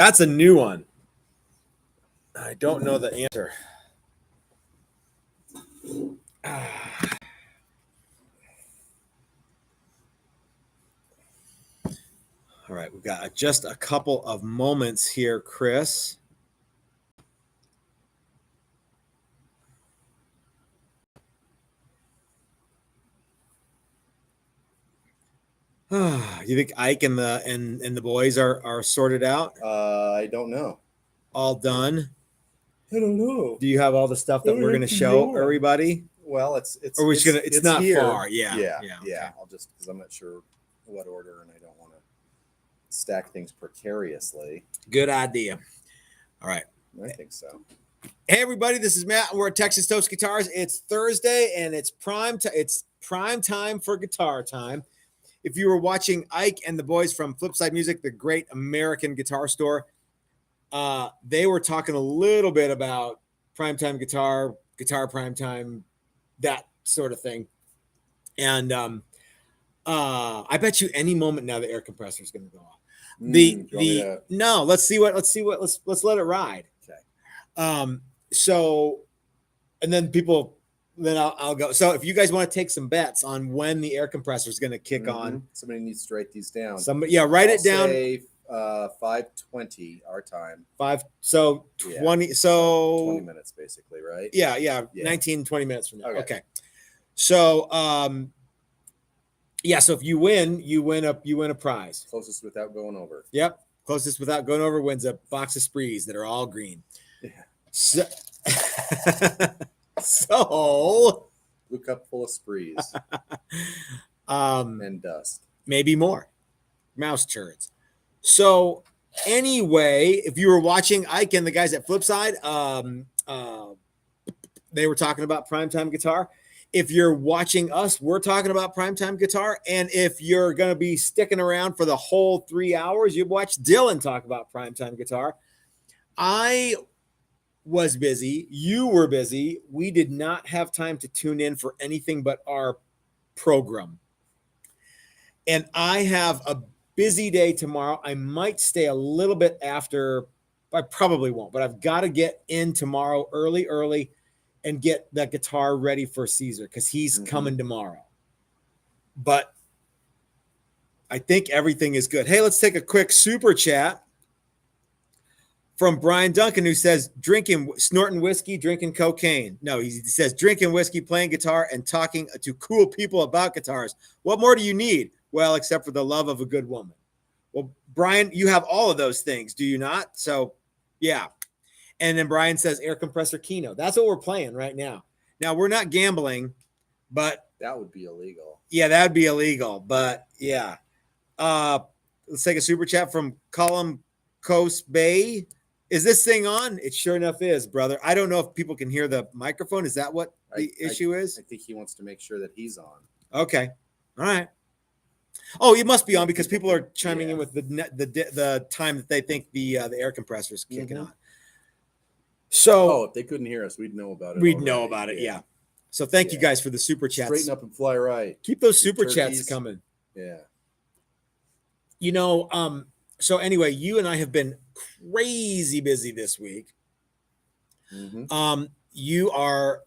That's a new one. I don't know the answer. All right, we've got just a couple of moments here, Chris. You think Ike and the boys are sorted out? I don't know. All done? I don't know. Do you have all the stuff that we're going to show everybody? Well, it's Or we're just gonna. It's not here. far. Yeah. Okay. I'll just because I'm not sure what order, and I don't want to stack things precariously. Good idea. All right. I think so. Hey everybody, this is Matt. We're at Texas Toast Guitars. It's Thursday, and it's prime time for guitar time. If you were watching Ike and the boys from Flipside Music, the great American guitar store, they were talking a little bit about primetime guitar primetime, that sort of thing. And I bet you any moment now the air compressor is going to go off. No, let's let it ride. Okay. So, and then I'll go. So if you guys want to take some bets on when the air compressor is going to kick on, somebody needs to write these down. Write it down. Say 5:20 our time. 20. So 20 minutes basically, right? Yeah. 19, 20 minutes from now. Okay. So, so if you win a prize. Closest without going over. Yep. Closest without going over wins a box of sprees that are all green. Yeah. So blue cup full of sprees. And dust. Maybe more. Mouse turds. So anyway, if you were watching Ike and the guys at Flipside, they were talking about primetime guitar. If you're watching us, we're talking about primetime guitar. And if you're going to be sticking around for the whole 3 hours, you watch Dylan talk about primetime guitar. I was busy. You were busy. We did not have time to tune in for anything but our program. And I have a busy day tomorrow. I might stay a little bit after. I probably won't, but I've got to get in tomorrow early and get that guitar ready for Caesar because he's coming tomorrow. But I think everything is good. Hey, let's take a quick super chat from Brian Duncan, who says, snorting whiskey, drinking cocaine. No, he says, drinking whiskey, playing guitar, and talking to cool people about guitars. What more do you need? Well, except for the love of a good woman. Well, Brian, you have all of those things, do you not? So, yeah. And then Brian says, air compressor Kino. That's what we're playing right now. Now, we're not gambling, but that would be illegal. Yeah, that would be illegal. But, yeah. Let's take a super chat from Colum Coast Bay. Is this thing on? It sure enough is, brother. I don't know if people can hear the microphone. Is that what the issue is? I think he wants to make sure that he's on. Okay. All right. Oh, it must be on because people are chiming in with the time that they think the air compressor is kicking on. So, if they couldn't hear us, we'd know about it. We'd know about it, yeah. So thank you guys for the super chats. Straighten up and fly right. Keep those super chats coming. Yeah. You know, so anyway, you and I have been crazy busy this week. You are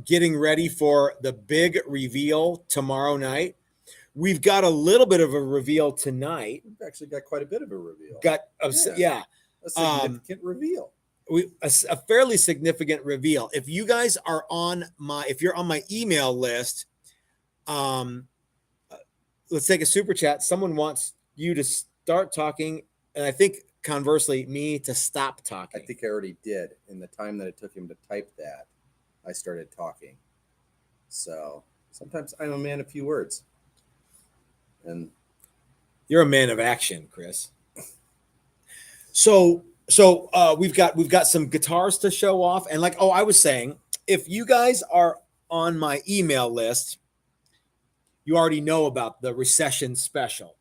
getting ready for the big reveal tomorrow night. We've got a little bit of a reveal tonight. We've actually got quite a bit of a reveal. A significant reveal. A fairly significant reveal. If you guys are if you're on my email list, let's take a super chat. Someone wants you to start talking, and I think conversely, me to stop talking. I think I already did. In the time that it took him to type that, I started talking. So sometimes I'm a man of few words. And you're a man of action, Chris. So we've got some guitars to show off. And I was saying, if you guys are on my email list, you already know about the Recession special.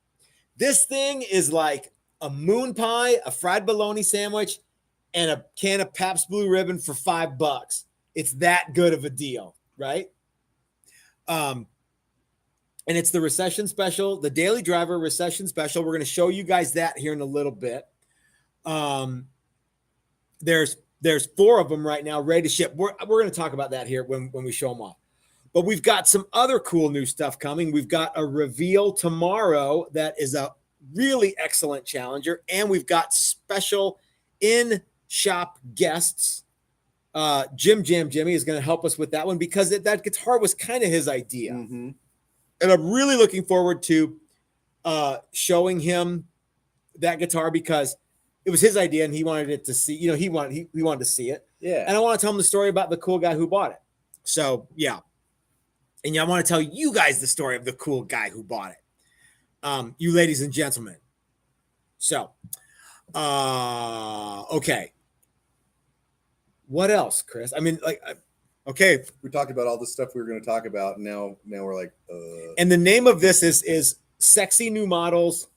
This thing is like a moon pie, a fried bologna sandwich, and a can of Pabst Blue Ribbon for $5. It's that good of a deal, right? And it's the Recession special, the Daily Driver Recession special. We're going to show you guys that here in a little bit. There's 4 of them right now ready to ship. We're going to talk about that here when we show them off. But we've got some other cool new stuff coming. We've got a reveal tomorrow that is a really excellent challenger, and we've got special in-shop guests. Jimmy is going to help us with that one because that guitar was kind of his idea. Mm-hmm. And I'm really looking forward to showing him that guitar because it was his idea and he wanted it to see, he wanted to see it. Yeah. And I want to tell him the story about the cool guy who bought it. So, yeah. And I want to tell you guys the story of the cool guy who bought it. You ladies and gentlemen. So, okay. What else, Chris? I mean, okay. We talked about all the stuff we were going to talk about. And now we're like, And the name of this is Sexy New Models,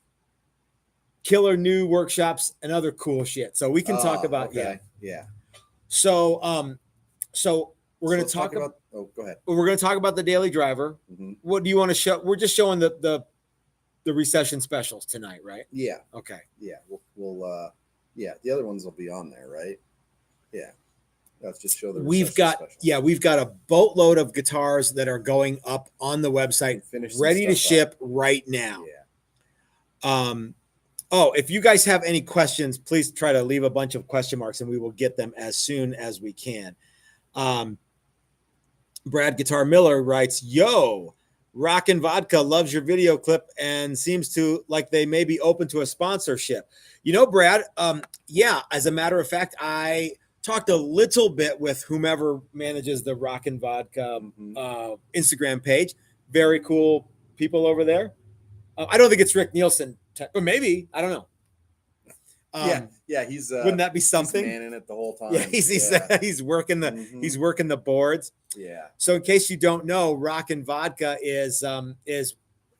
Killer New Workshops, and other cool shit. So we can talk about, okay. Yeah. So we're going to talk about, go ahead. We're going to talk about the Daily Driver. Mm-hmm. What do you want to show? We're just showing the Recession specials tonight, right? Yeah. Okay. Yeah. We'll the other ones will be on there, right? Yeah. Let's just show the We've got a boatload of guitars that are going up on the website, ready to ship right now. Yeah. If you guys have any questions, please try to leave a bunch of question marks and we will get them as soon as we can. Brad Guitar Miller writes, "Yo, Rockin' Vodka loves your video clip and seems to like they may be open to a sponsorship." Brad, as a matter of fact, I talked a little bit with whomever manages the Rockin' Vodka Instagram page. Very cool people over there. I don't think it's Rick Nielsen, but maybe, I don't know. He's wouldn't that be something? He's manning it the whole time. Yeah, he's working he's working the boards. Yeah. So in case you don't know, Rockin' Vodka is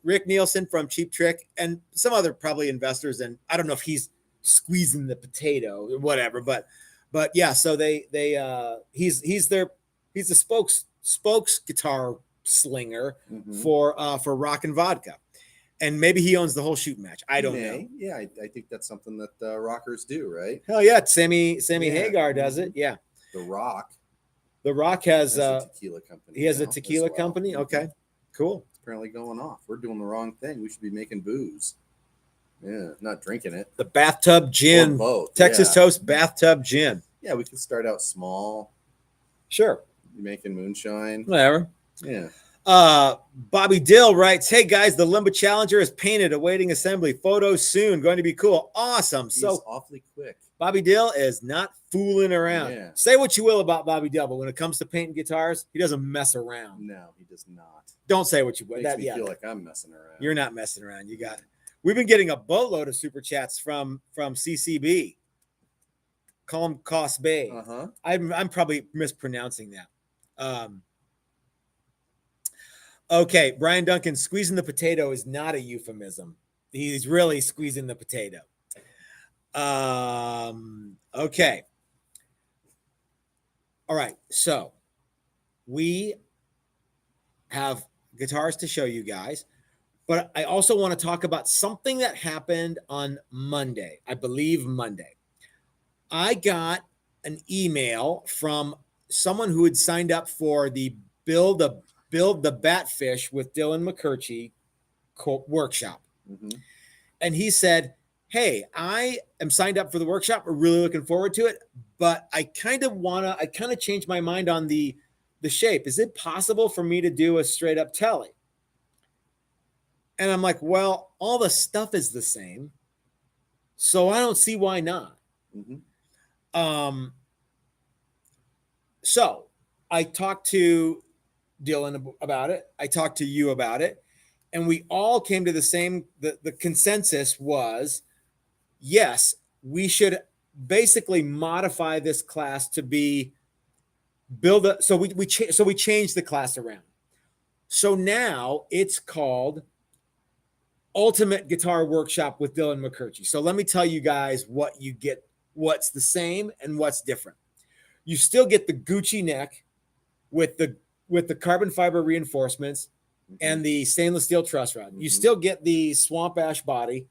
Rick Nielsen from Cheap Trick and some other probably investors, and I don't know if he's squeezing the potato or whatever, but yeah, so he's the spokes guitar slinger for Rockin' Vodka. And maybe he owns the whole shoot match. I don't know. Yeah, I think that's something that rockers do, right? Hell yeah, Sammy Hagar does it. Yeah. The Rock has a tequila company. He has a tequila company. Okay, cool. It's apparently going off. We're doing the wrong thing. We should be making booze. Yeah, not drinking it. The bathtub gin, both. Texas Toast bathtub gin. Yeah, we could start out small. Sure. Making moonshine. Whatever. Yeah. Bobby Dill writes, "Hey guys, the Limbo Challenger is painted, awaiting assembly. Photos soon. Going to be cool. Awesome." He's so awfully quick. Bobby Dill is not fooling around. Yeah. Say what you will about Bobby Dill, but when it comes to painting guitars, he doesn't mess around. No, he does not. Don't say what you will. Makes me feel like I'm messing around. You're not messing around. You got it. We've been getting a boatload of super chats from CCB. Call him Cost Bay. I'm probably mispronouncing that. Okay, Brian Duncan, squeezing the potato is not a euphemism. He's really squeezing the potato. Okay. All right, so we have guitars to show you guys, but I also want to talk about something that happened on Monday. I believe Monday. I got an email from someone who had signed up for the Build the Batfish with Dylan McCurchie workshop. And he said, "Hey, I am signed up for the workshop. We're really looking forward to it, but I kind of changed my mind on the shape. Is it possible for me to do a straight up telly?" And I'm like, well, all the stuff is the same, so I don't see why not. So I talked to Dylan about it. I talked to you about it, and we all came to the consensus was, yes, we should basically modify this class to be so we changed the class around. So now it's called Ultimate Guitar Workshop with Dylan McCurchie. So let me tell you guys what you get, what's the same and what's different. You still get the Gucci neck with the carbon fiber reinforcements and the stainless steel truss rod. You still get the swamp ash body.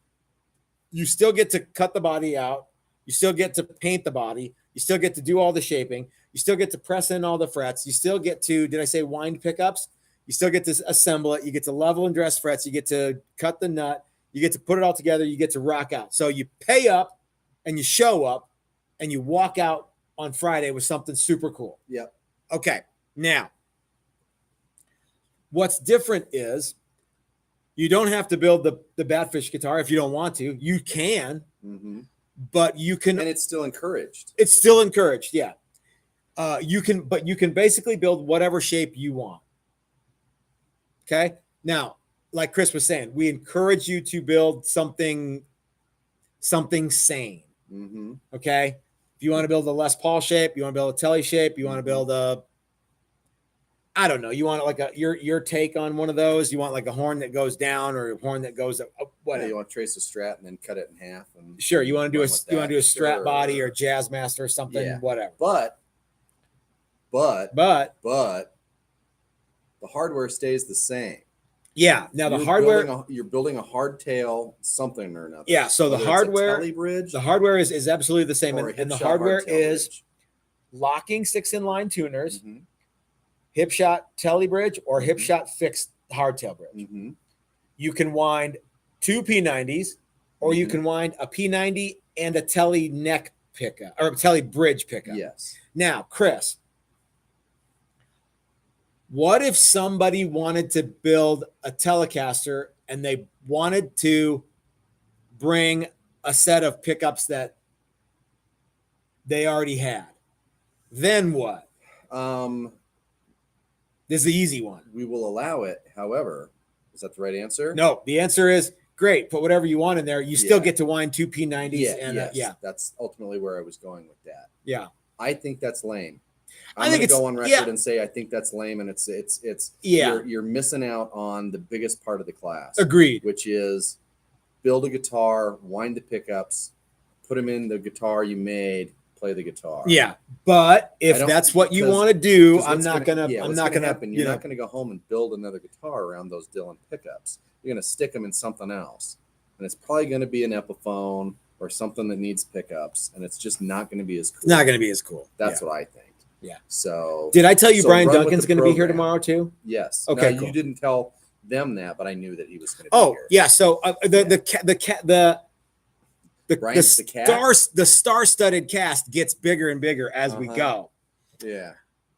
You still get to cut the body out. You still get to paint the body. You still get to do all the shaping. You still get to press in all the frets. You still get to, did I say wind pickups? You still get to assemble it. You get to level and dress frets. You get to cut the nut. You get to put it all together. You get to rock out. So you pay up and you show up and you walk out on Friday with something super cool. Yep. Okay. Now, what's different is you don't have to build the Batfish guitar if you don't want to. You can, but you can. And it's still encouraged. It's still encouraged. Yeah. You can basically build whatever shape you want. Okay. Now, like Chris was saying, we encourage you to build something sane. Okay. If you want to build a Les Paul shape, you want to build a Telly shape, you want to build a, I don't know, you want like your take on one of those. You want like a horn that goes down or a horn that goes up, whatever. Yeah, you want to trace a Strat and then cut it in half. And sure. You want to do a Strat sure. body or Jazz Master or something, whatever. But the hardware stays the same. Yeah. Now the hardware, you're building a hardtail something or another. Yeah. So the hardware, bridge, the hardware is absolutely the same, and the hardware is bridge. locking 6-in-line tuners, Hipshot Telly bridge, or Hipshot fixed hardtail bridge. You can wind 2 P90s, or you can wind a P90 and a Telly neck pickup or a Telly bridge pickup. Yes. Now, Chris, what if somebody wanted to build a Telecaster and they wanted to bring a set of pickups that they already had? Then what? This is the easy one. We will allow it. However, is that the right answer? No, the answer is great. Put whatever you want in there. You still get to wind 2 P90s. Yes. That's ultimately where I was going with that. Yeah. I think that's lame. I think it's go on record and say I think that's lame, and it's you're missing out on the biggest part of the class. Agreed. Which is build a guitar, wind the pickups, put them in the guitar you made, play the guitar. Yeah, but if that's what you want to do, I'm not gonna. You're not gonna go home and build another guitar around those Dylan pickups. You're gonna stick them in something else, and it's probably gonna be an Epiphone or something that needs pickups, and it's just not gonna be as cool. Not gonna be as cool. That's what I think. Yeah. So did I tell you Brian Duncan's going to be here tomorrow too? Yes. Okay. Now, cool. You didn't tell them that, but I knew that he was going to be here. Oh yeah. So the star-studded cast gets bigger and bigger as we go. Yeah.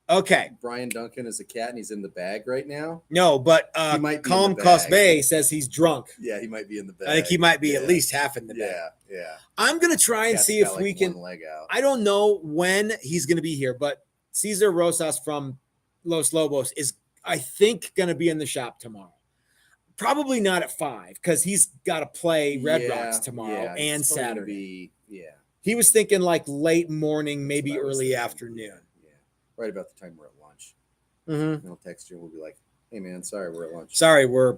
Okay. Brian Duncan is a cat and he's in the bag right now. No, but Calm Cosbay says he's drunk. Yeah, he might be in the bag. I think he might be at least half in the bag. Yeah. I'm gonna try and see if we can. Leg out. I don't know when he's gonna be here, but Cesar Rosas from Los Lobos is, I think, gonna be in the shop tomorrow. Probably not at 5 because he's got to play Red Rocks tomorrow and Saturday. He was thinking like late morning, maybe early afternoon. Right about the time we're at lunch. He'll text you and we'll be like, "Hey man, sorry, we're at lunch. Sorry, we're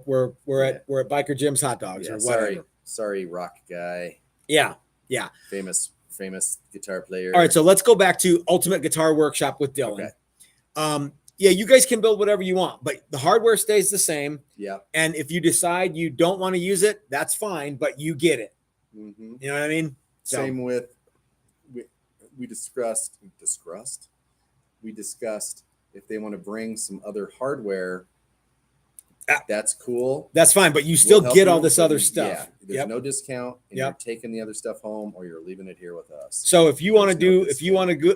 at Biker Jim's Hot Dogs or whatever." Sorry, rock guy. Yeah. Famous guitar player. All right, so let's go back to Ultimate Guitar Workshop with Dylan. Okay. Yeah, you guys can build whatever you want, but the hardware stays the same. Yeah. And if you decide you don't want to use it, that's fine, but you get it. You know what I mean? Same with we discussed if they want to bring some other hardware, that's cool. That's fine, but you still get all this other stuff. Yeah, there's no discount, and you're taking the other stuff home, or you're leaving it here with us. So if you want to do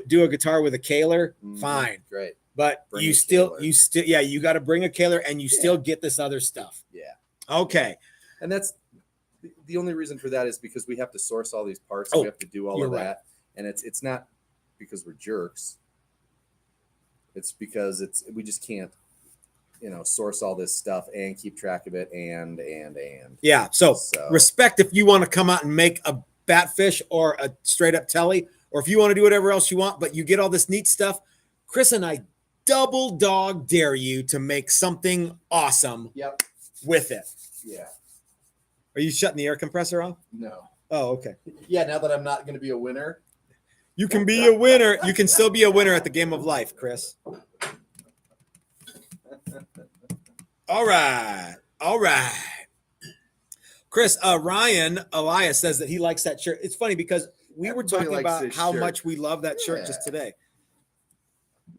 do a guitar with a Kaler, fine, great. But you got to bring a Kaler, and you still get this other stuff. Yeah. Okay. And that's the only reason for that is because we have to source all these parts. We have to do all of that, and it's not because we're jerks. It's because we just can't, source all this stuff and keep track of it and. Yeah. So respect if you want to come out and make a Batfish or a straight up Telly, or if you want to do whatever else you want, but you get all this neat stuff. Chris and I double dog dare you to make something awesome with it. Yeah. Are you shutting the air compressor off? No. Oh, okay. Yeah. Now that I'm not going to be a winner. You can be a winner. You can still be a winner at the game of life, Chris. All right. Chris, Ryan Elias says that he likes that shirt. It's funny because we were Everybody talking likes about this how shirt. much we love that shirt just Yeah. today.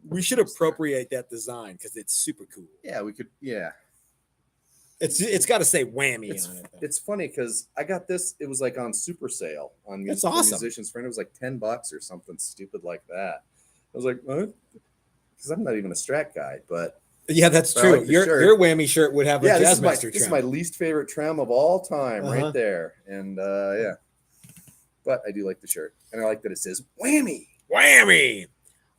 We should appropriate that design because it's super cool. Yeah, we could. Yeah, It's got to say whammy it's on it. Though. it's funny because I got this. It was like on super sale on That's for awesome. Musicians Friend. It was like $10 or something stupid like that. I was like, what? Because I'm not even a Strat guy, but Yeah, that's I true. like the Your shirt. whammy shirt would have a this is Jazzmaster my trim. least favorite trim of all time, Uh-huh. right there. And yeah, but I do like the shirt, and I like that it says whammy. Whammy.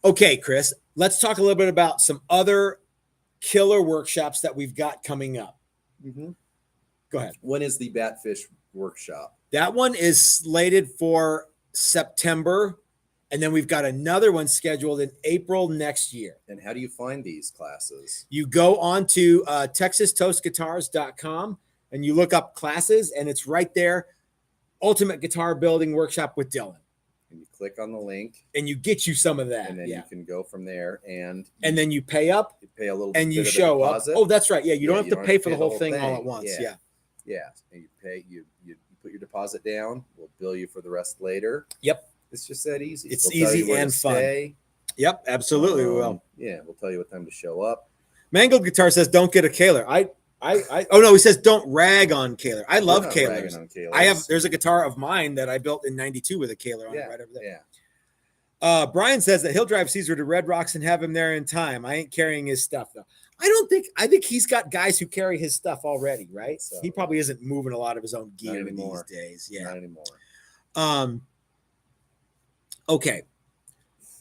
Okay, Chris, let's talk a little bit about some other killer workshops that we've got coming up. Mm-hmm. Go ahead. When is the Batfish workshop? That one is slated for September, and then we've got another one scheduled in April next year. And how do you find these classes? You go on to TexasToastGuitars.com and you look up classes, and it's right there. Ultimate Guitar Building Workshop with Dylan. And you click on the link, And you get you some of that. and then you can go from there, and then you pay up, you pay a little and bit you of a show up. deposit. Oh, that's right. Yeah, you don't Yeah, have to pay for the whole thing all at once. Yeah. Yeah, and you pay you put your deposit down. We'll bill you for the rest later. Yep. It's just that easy. It's We'll tell easy you where to and fun. stay. Yep, absolutely. We will. Yeah, we'll tell you what time to show up. Mangled Guitar says, "Don't get a Kaler." Oh no, he says, "Don't rag on Kaler." I love We're not Kalers. ragging on Kalers. I have. There's a guitar of mine that I built in '92 with a Kaler on it right over there. Yeah. Brian says that he'll drive Caesar to Red Rocks and have him there in time. I ain't carrying his stuff though. I think he's got guys who carry his stuff already, right? So, he probably isn't moving a lot of his own gear these anymore. days. Yeah. Not anymore. Okay.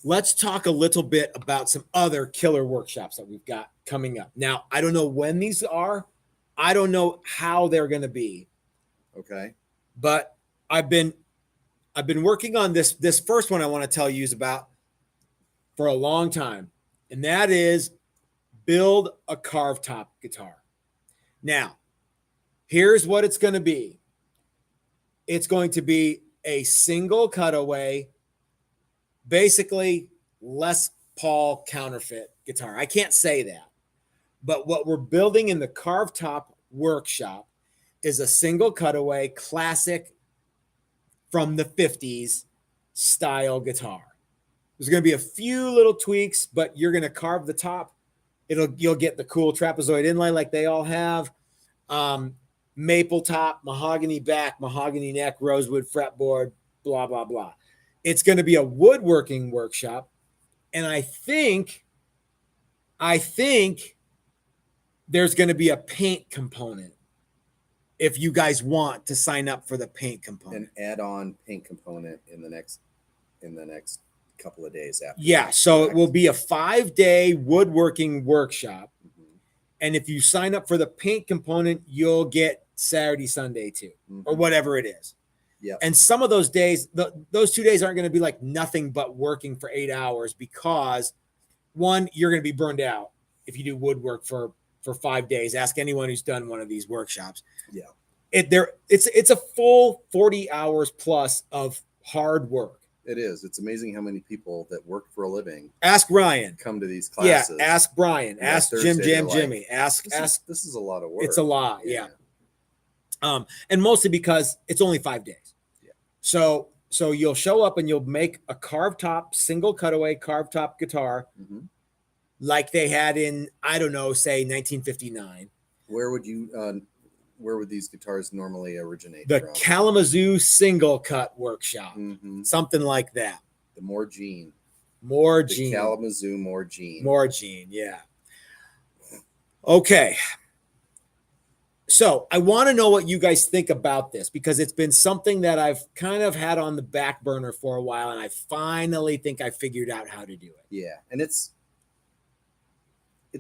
Let's talk a little bit about some other killer workshops that we've got coming up. Now, I don't know when these are. I don't know how they're going to be. Okay. But I've been working on this first one I want to tell you is about for a long time, and that is build a Carve top guitar. Now, here's what it's going to be. It's going to be a single cutaway, basically Les Paul counterfeit guitar. I can't say that, but what we're building in the Carve top workshop is a single cutaway classic from the 50s style guitar. There's going to be a few little tweaks, but you're going to carve the top. You'll get the cool trapezoid inlay like they all have. Maple top, mahogany back, mahogany neck, rosewood fretboard, blah, blah, blah. It's going to be a woodworking workshop. And I think there's going to be a paint component if you guys want to sign up for the paint component. An add-on paint component in the next couple of days after. Yeah, so it will be a 5-day woodworking workshop. Mm-hmm. And if you sign up for the paint component, you'll get Saturday, Sunday too, or whatever it is. Yeah. And some of those days, those 2 days aren't going to be like nothing but working for 8 hours because one, you're going to be burned out if you do woodwork for 5 days. Ask anyone who's done one of these workshops. Yeah. It's a full 40 hours plus of hard work. It is. It's amazing how many people that work for a living Ask Ryan. come to these classes. Yeah, ask Brian. Yeah, ask Thursday, Jim Jam they're Jimmy. Ask. This is a lot of work. It's a lot. Yeah. And mostly because it's only 5 days. Yeah. So you'll show up and you'll make a carved top, single cutaway carved top guitar like they had in, I don't know, say 1959. Where would these guitars normally originate The from? Kalamazoo single cut workshop. Something like that. The More Gene. Gene. Kalamazoo More Gene. More Gene, yeah. Okay. So I want to know what you guys think about this because it's been something that I've kind of had on the back burner for a while, and I finally think I figured out how to do it. Yeah, and it's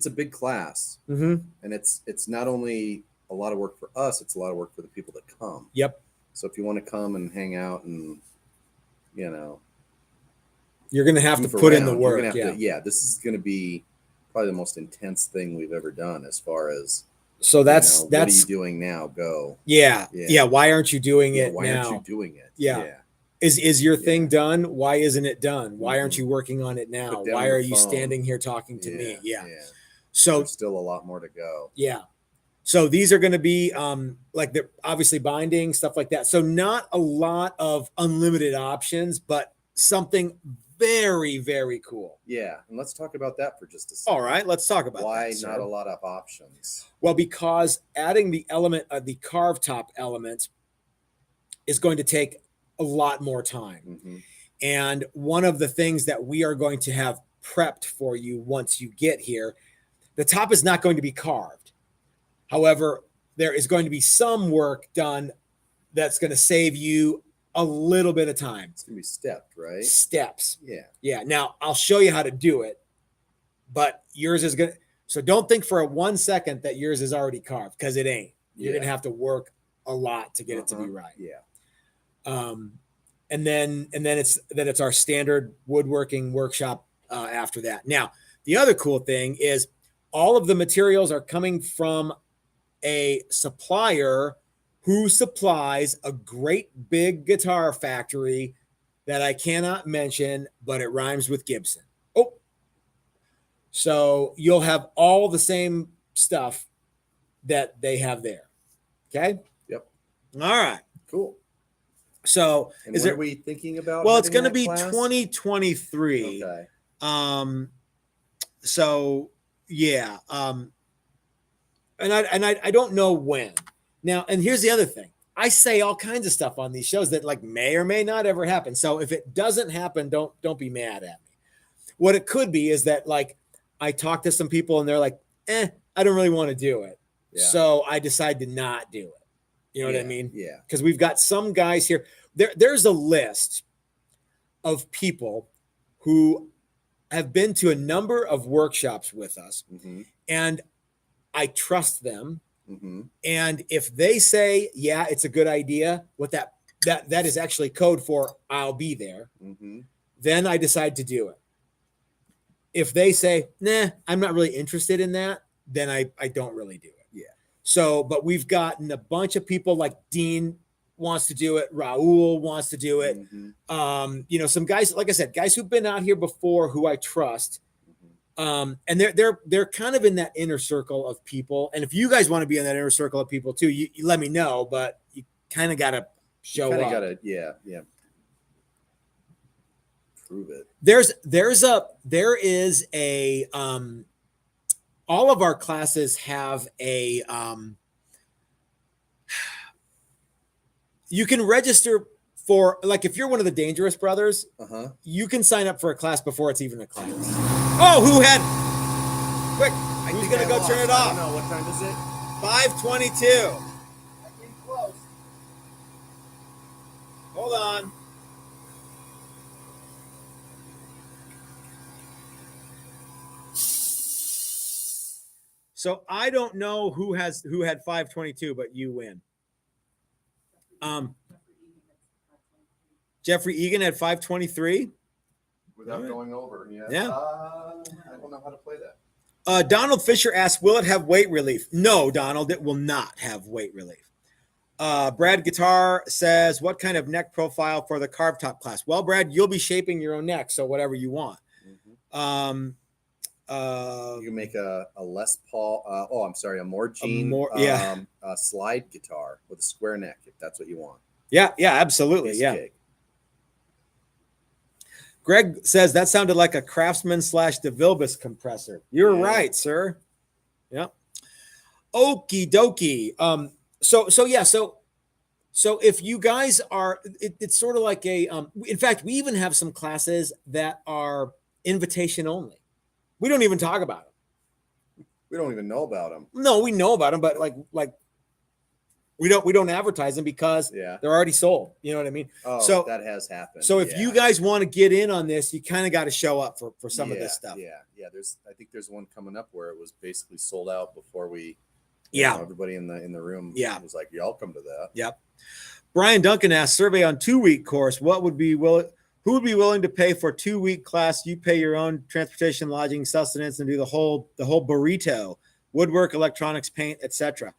a big class, Mm-hmm. and it's not only a lot of work for us; it's a lot of work for the people that come. Yep. So if you want to come and hang out and you're going to have to move put in the around, work. you're gonna have to, this is going to be probably the most intense thing we've ever done as far as. So that's what are you doing now? Go. Yeah. Why aren't you doing it why now? aren't you doing it? Yeah. Is your thing done? Why isn't it done? Why aren't you working on it now? Put down Why your are you phone. standing here talking to me? Yeah. Yeah. So There's still a lot more to go. yeah. So these are going to be like they're obviously binding, stuff like that. So not a lot of unlimited options, but something very, very cool. Yeah, and let's talk about that for just a second. All right, let's talk about why that, not sir. a lot of options. Well, because adding the element of the carve top element is going to take a lot more time. Mm-hmm. And one of the things that we are going to have prepped for you once you get here, the top is not going to be carved. However, there is going to be some work done that's going to save you a little bit of time. It's going to be stepped, right? Steps. Yeah. Yeah. Now, I'll show you how to do it, but yours is going to, so don't think for a 1 second that yours is already carved, because it ain't. You're going to have to work a lot to get it to be right. Yeah. And then it's our standard woodworking workshop after that. Now, the other cool thing is all of the materials are coming from a supplier who supplies a great big guitar factory that I cannot mention, but it rhymes with Gibson. Oh, so you'll have all the same stuff that they have there. Okay. Yep. All right. Cool. So and is what are we thinking about? Well, it's going to be class? 2023. Okay. So yeah. And I don't know when. Now, and here's the other thing. I say all kinds of stuff on these shows that like may or may not ever happen. So if it doesn't happen, don't be mad at me. What it could be is that like I talk to some people and they're like, I don't really want to do it. Yeah. So I decide to not do it. You know what I mean? Yeah. Because we've got some guys here. There's a list of people who have been to a number of workshops with us, and I trust them. And if they say, yeah, it's a good idea, what that is actually code for I'll be there, then I decide to do it. If they say, nah, I'm not really interested in that, then I don't really do it. Yeah. So, but we've gotten a bunch of people like Dean wants to do it. Raul wants to do it. You know, some guys, like I said, guys who've been out here before who I trust. And they're kind of in that inner circle of people. And if you guys want to be in that inner circle of people too, you let me know, but you kind of got to show up. Yeah. Prove it. There is a all of our classes have a you can register for, like, if you're one of the Dangerous Brothers, you can sign up for a class before it's even a class. Oh, who had quick? Who's gonna go turn it off? I don't know. What time is it? 5:22. I came close. Hold on. So I don't know who had 5:22, but you win. Jeffrey Egan had 5:23. Without going over. Yeah. I don't know how to play that. Donald Fisher asked, will it have weight relief? No, Donald, it will not have weight relief. Brad Guitar says, what kind of neck profile for the carve top class? Well, Brad, you'll be shaping your own neck, so whatever you want. You can make a Les Paul. A Morgine. Slide guitar with a square neck, if that's what you want. Yeah, absolutely. Yeah. Cake. Greg says that sounded like a Craftsman / DeVilbiss compressor. You're right, sir. Yeah. Okie dokie. So if you guys are, it's sort of like a, in fact, we even have some classes that are invitation only. We don't even talk about them. We don't even know about them. No, we know about them, but like we don't advertise them because they're already sold. You know what I mean? Oh, so that has happened. So if you guys want to get in on this, you kind of got to show up for some of this stuff. Yeah. I think there's one coming up where it was basically sold out before we. Everybody in the room. Was like, y'all come to that. Yep. Brian Duncan asked, survey on 2-week course. Who would be willing to pay for a 2-week class? You pay your own transportation, lodging, sustenance, and do the whole burrito, woodwork, electronics, paint, etc.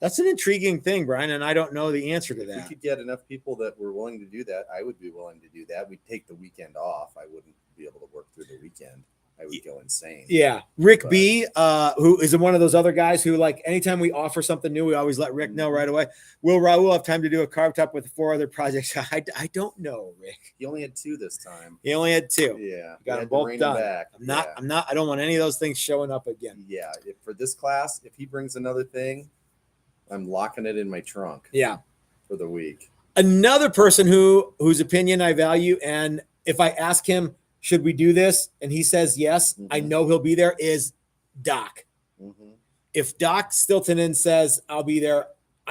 That's an intriguing thing, Brian, and I don't know the answer to that. If we could get enough people that were willing to do that, I would be willing to do that. We'd take the weekend off. I wouldn't be able to work through the weekend. I would go insane. Yeah. Rick B, who is one of those other guys who, like, anytime we offer something new, we always let Rick know right away. Will Raul have time to do a carved up with 4 other projects? I don't know, Rick. He only had 2 this time. He only had 2. Yeah. Got them both done. Back. I don't want any of those things showing up again. Yeah. For this class, if he brings another thing, I'm locking it in my trunk. Yeah. For the week. Another person whose opinion I value, and if I ask him, should we do this? And he says yes, I know he'll be there, is Doc. If Doc Stiltonen says I'll be there,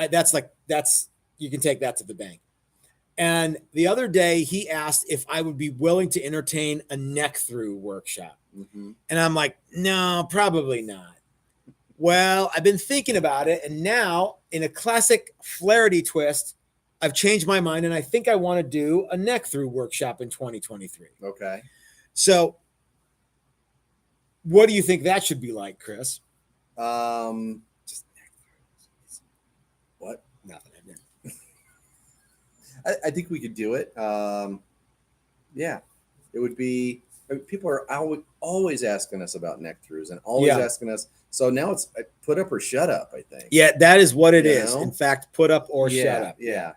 that's you can take that to the bank. And the other day he asked if I would be willing to entertain a neck through workshop. And I'm like, no, probably not. Well, I've been thinking about it, and now in a classic Flaherty twist, I've changed my mind, and I think I want to do a neck through workshop in 2023. Okay. So what do you think that should be like, Chris? Just what? Nothing. I think we could do it. Yeah, it would be. People are always asking us about neck throughs and always asking us. So now it's put up or shut up, I think. Yeah, that is what it is. In fact, put up or shut up. Yeah.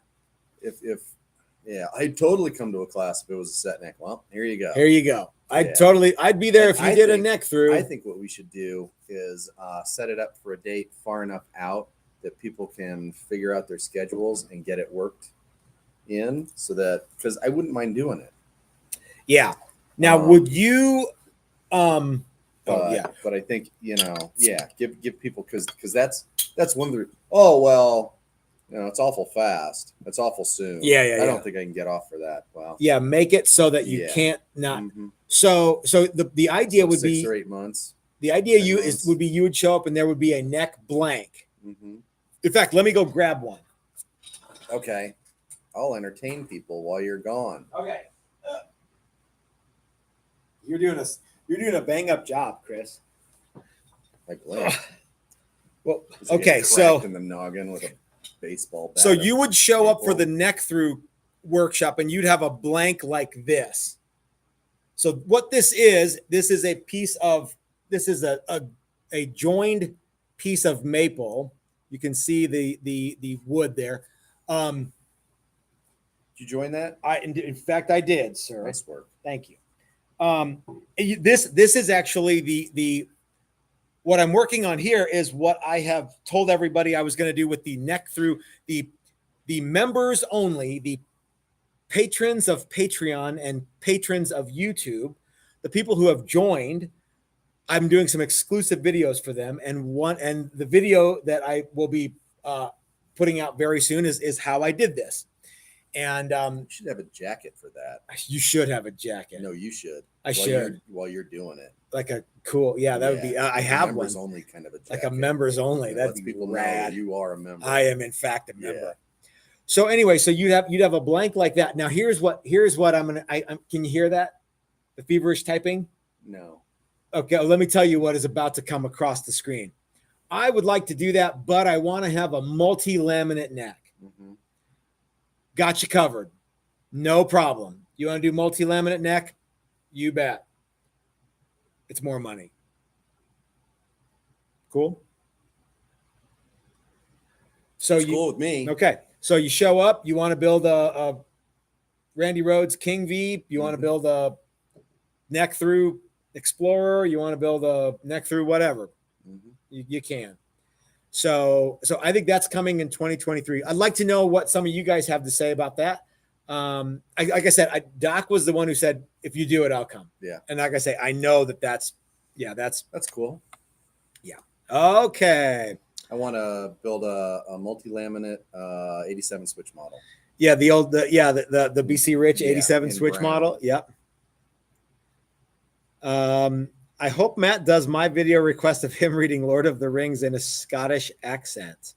If I'd totally come to a class if it was a set neck. Well, here you go. Here you go. I'd be there if you did a neck through. I think what we should do is set it up for a date far enough out that people can figure out their schedules and get it worked in, so that, because I wouldn't mind doing it. Yeah. Now, would you? But I think give people, because that's one of the. Oh well, it's awful fast. It's awful soon. Yeah. I don't think I can get off for that. Wow. Yeah, make it so that you can't not. So the idea would be 6 or 8 months. The idea would be you would show up and there would be a neck blank. In fact, let me go grab one. Okay, I'll entertain people while you're gone. Okay. You're doing a bang up job, Chris. Like what? Well, okay, so in the noggin with a baseball bat. So you would show up for the neck through workshop and you'd have a blank like this. So what this is a piece of, this is a joined piece of maple. You can see the wood there. Did you join that? In fact, I did, sir. Nice work. Thank you. This is actually the what I'm working on here is what I have told everybody I was going to do with the neck through, the members only, the patrons of Patreon and patrons of YouTube, the people who have joined. I'm doing some exclusive videos for them, and the video that I will be putting out very soon is how I did this. And you should have a jacket for that. You should have a jacket. No, you should. I should while you're doing it. Like a cool, that would be. I have members one. Only kind of a jacket. Like a members only. That'd be people rad. know you are a member. I am in fact a member. So anyway, so you'd have a blank like that. Now here's what I'm gonna. Can you hear that? The feverish typing. No. Okay, well, let me tell you what is about to come across the screen. I would like to do that, but I want to have a multi-laminate neck. Got you covered. No problem. You want to do multi-laminate neck? You bet. It's more money. Cool? So it's cool with me. Okay. So you show up, you want to build a Randy Rhodes King V, you want to build a neck through Explorer, you want to build a neck through whatever. You can. So I think that's coming in 2023. I'd like to know what some of you guys have to say about that. Like I said, Doc was the one who said, if you do it, I'll come. Yeah. And like I say, I know that's cool. Yeah. Okay. I want to build a multi-laminate 87 switch model. Yeah. The BC Rich 87 switch brown. model. Yep. I hope Matt does my video request of him reading Lord of the Rings in a Scottish accent.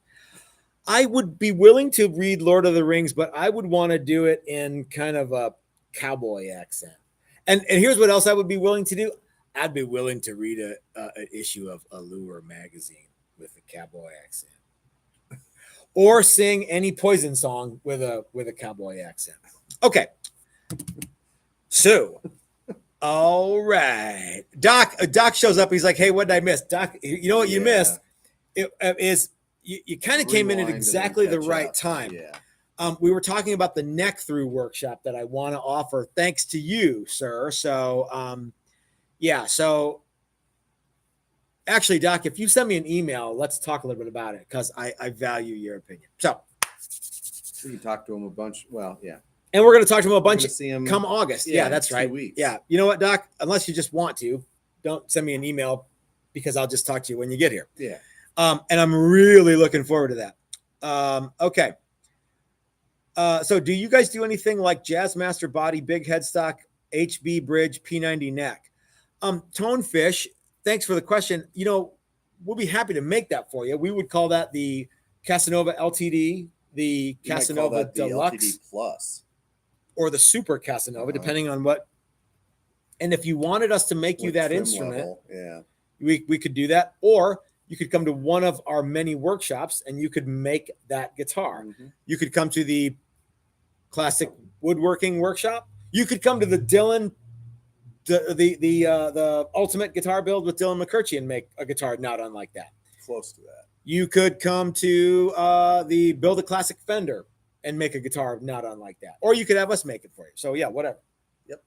I would be willing to read Lord of the Rings, but I would want to do it in kind of a cowboy accent. And here's what else I would be willing to do. I'd be willing to read an issue of Allure magazine with a cowboy accent, or sing any Poison song with a cowboy accent. Okay, so All right. Doc shows up. He's like, hey, what did I miss? Doc, you know what you missed? It is you kind of came in at Rewind and then exactly the catch right up. time. Yeah. We were talking about the neck through workshop that I want to offer thanks to you, sir. So, yeah. So, actually, Doc, if you send me an email, let's talk a little bit about it because I value your opinion. So, We can talk to him a bunch. Well, yeah. and we're going to talk to him a bunch Gonna see him come August. yeah, Yeah, that's 2 right. weeks. Yeah. You know what, Doc? Unless you just want to, don't send me an email because I'll just talk to you when you get here. Yeah. And I'm really looking forward to that. Okay. So do you guys do anything like Jazzmaster body, big headstock, HB bridge, P90 neck? Tonefish, thanks for the question. You know, we'll be happy to make that for you. We would call that the Casanova LTD, the You might call Casanova that the Deluxe, LTD Plus. or the Super Casanova, depending on what. And if you wanted us to make you With that trim instrument, level, yeah. we could do that. Or you could come to one of our many workshops and you could make that guitar. Mhm. You could come to the classic woodworking workshop. You could come to the Dylan, the ultimate guitar build with Dylan McCurchie and make a guitar not unlike that. Close to that. You could come to the Build a Classic Fender and make a guitar not unlike that. Or you could have us make it for you. So yeah, whatever. Yep.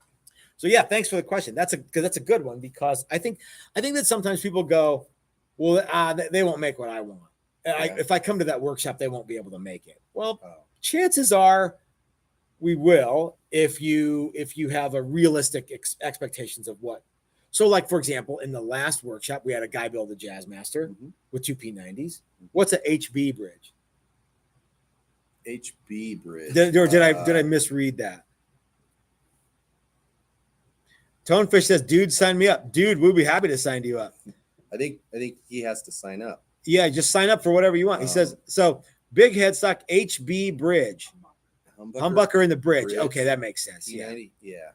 So yeah, thanks for the question. That's a good one because I think that sometimes people go, well, they won't make what I want. Yeah. If I come to that workshop, they won't be able to make it. Well, Oh. chances are we will if you have a realistic expectations of what. So like, for example, in the last workshop, we had a guy build a Jazzmaster with two P90s. What's a HB bridge? HB bridge. Did I misread that? Tonefish says, dude, sign me up. Dude, we'll be happy to sign you up. I think he has to sign up. Yeah, just sign up for whatever you want. He says, so big headstock HB bridge. Humbucker in the bridge. Okay, that makes sense. Yeah.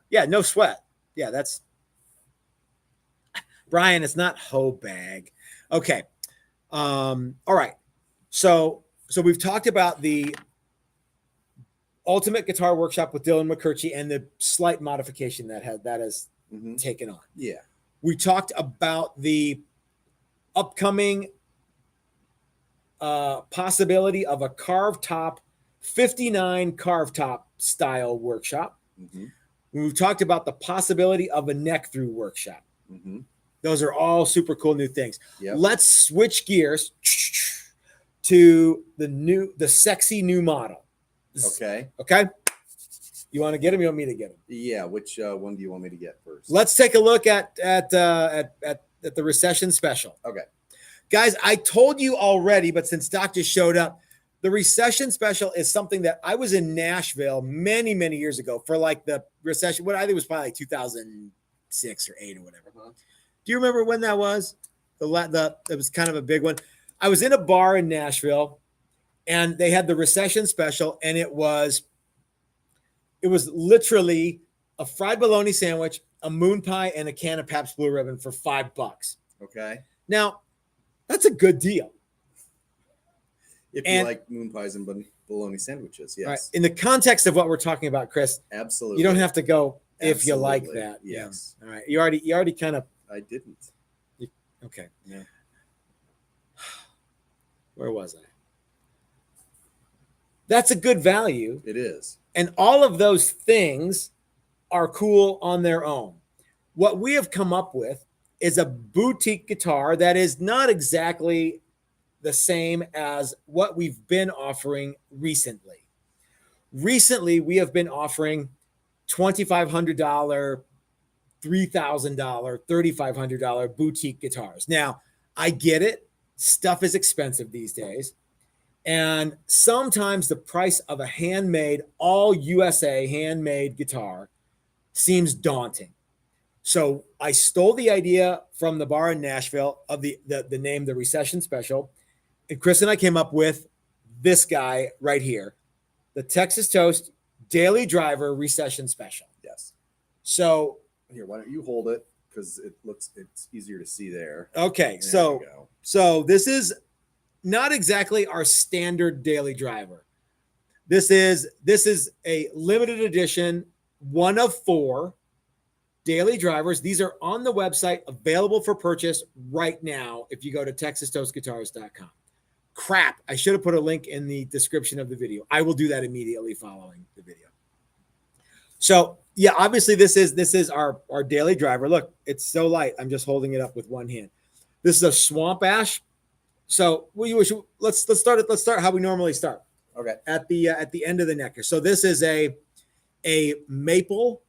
Yeah, no sweat. Yeah, that's Brian, it's not hoe bag. Okay. All right. So we've talked about the Ultimate Guitar Workshop with Dylan McCurchie and the slight modification that has taken on. Yeah. We talked about the upcoming possibility of a Carve top, 59 Carve top style workshop. We've talked about the possibility of a neck through workshop. Those are all super cool new things. Yep. Let's switch gears to the sexy new model. Okay. Okay. You want to get them? You want me to get them? Yeah. Which one do you want me to get first? Let's take a look at the Recession special. Okay. Guys, I told you already, but since Doc just showed up, the Recession special is something that I was in Nashville many, many years ago for like the Recession. What I think it was probably like 2006 or 8 or whatever. Do you remember when that was? It was kind of a big one. I was in a bar in Nashville, and they had the Recession special, and it was literally a fried bologna sandwich, a moon pie, and a can of Pabst Blue Ribbon for $5. Okay. Now, that's a good deal. If you like moon pies and bologna sandwiches, yes. Right. In the context of what we're talking about, Chris, absolutely. You don't have to go if Absolutely. you like that. Yes. Yeah. All right. You already kind of. I didn't. Okay. Yeah. Where was I? That's a good value. It is. And all of those things are cool on their own. What we have come up with is a boutique guitar that is not exactly the same as what we've been offering recently. Recently, we have been offering $2,500, $3,000, $3,500 boutique guitars. Now, I get it. Stuff is expensive these days. And sometimes the price of a handmade, all USA handmade guitar seems daunting. So I stole the idea from the bar in Nashville of the name, the Recession Special. And Chris and I came up with this guy right here, the Texas Toast Daily Driver Recession Special. Yes. So here, why don't you hold it? Because it's easier to see there. Okay. There so this is not exactly our standard daily driver. This is a limited edition, one of 4 daily drivers. These are on the website, available for purchase right now if you go to texastoastguitars.com. Crap, I should have put a link in the description of the video. I will do that immediately following the video. So yeah, obviously this is our daily driver. Look, it's so light. I'm just holding it up with one hand. This is a swamp ash. So let's start how we normally start. Okay. At the end of the neck here. So this is a maple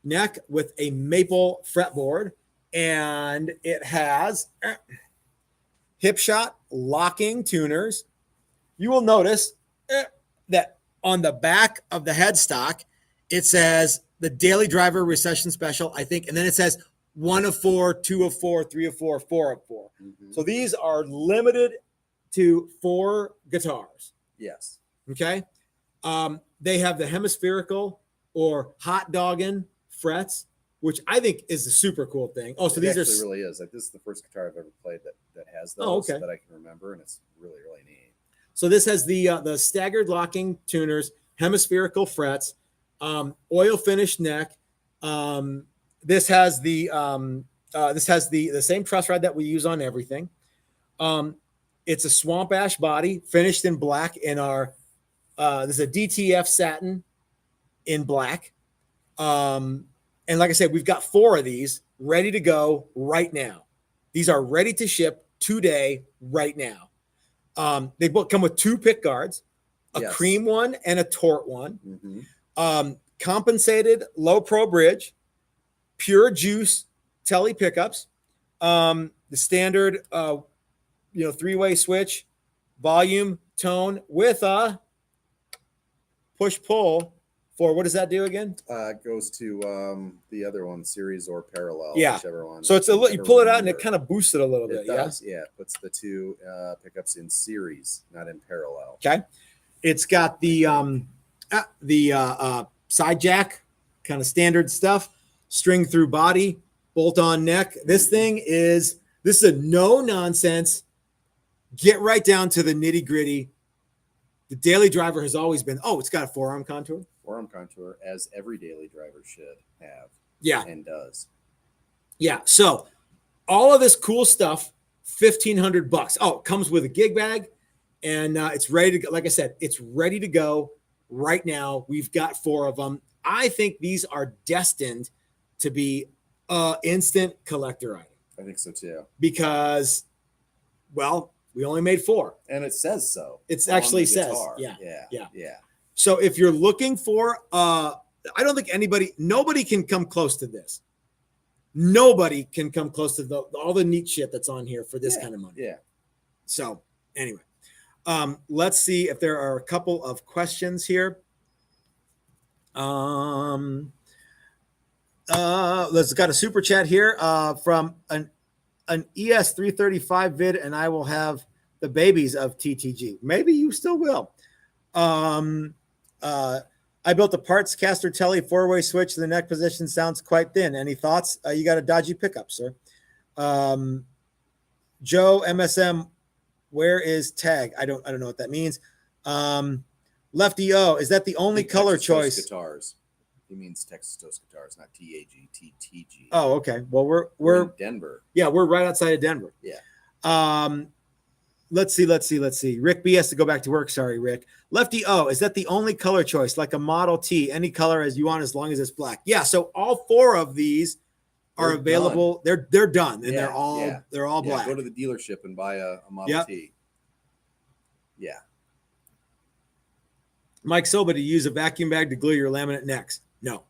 neck with a maple fretboard, and it has Hipshot locking tuners. You will notice that on the back of the headstock, it says the Daily Driver Recession Special, I think, and then it says 1 of 4, 2 of 4, 3 of 4, 4 of 4. Mm-hmm. So these are limited to 4 guitars. Yes. Okay. They have the hemispherical or hot dogging frets, which I think is a super cool thing. Oh, so these are really is. Like, this is the first guitar I've ever played that has those that I can remember, and it's really, really neat. So this has the staggered locking tuners, hemispherical frets, oil finished neck. This has the same truss rod that we use on everything. It's a swamp ash body finished in black in our this is a DTF satin in black. And like I said, we've got 4 of these ready to go right now. These are ready to ship today, right now. They both come with 2 pick guards, a cream one and a tort one. Mm-hmm. Compensated low pro bridge, pure juice telly pickups, the standard 3-way switch, volume, tone with a push-pull for, what does that do again? It goes to the other one, series or parallel, yeah. Whichever one. So it's a little, you pull it out and it kind of boosts it a little bit. Does, yeah. It puts the 2 pickups in series, not in parallel. Okay. It's got the side jack, kind of standard stuff, string through body, bolt on neck. This is a no nonsense, get right down to the nitty gritty. The Daily Driver has always been, it's got a forearm contour. Forearm contour, as every Daily Driver should have. Yeah. And does. Yeah. So all of this cool stuff, $1,500. Oh, it comes with a gig bag, and it's ready to go. Like I said, it's ready to go right now. We've got 4 of them. I think these are destined to be instant collector item. I think so too. Because, well, we only made 4. And it says so. It actually says. Yeah. So if you're looking for, I don't think nobody can come close to this. Nobody can come close to all the neat shit that's on here for this kind of money. Yeah. So anyway, let's see if there are a couple of questions here. Let's got a super chat here from an ES335 vid, and I will have the babies of TTG. Maybe you still will. I built a parts caster telly 4-way switch. The neck position sounds quite thin. Any thoughts? You got a dodgy pickup, sir. Joe MSM, where is tag? I don't know what that means. Lefty O, is that the only color choice? Guitars. He means Texas Toast Guitars, not TAG, TTG. Oh, okay. Well, we're in Denver. Yeah, we're right outside of Denver. Yeah. Let's see. Rick B has to go back to work. Sorry, Rick. Lefty O, is that the only color choice? Like a Model T, any color as you want, as long as it's black. Yeah. So all 4 of these are available. Done. They're done, and they're all black. Go to the dealership and buy a Model T. Yeah. Mike Soba, to use a vacuum bag to glue your laminate necks. No.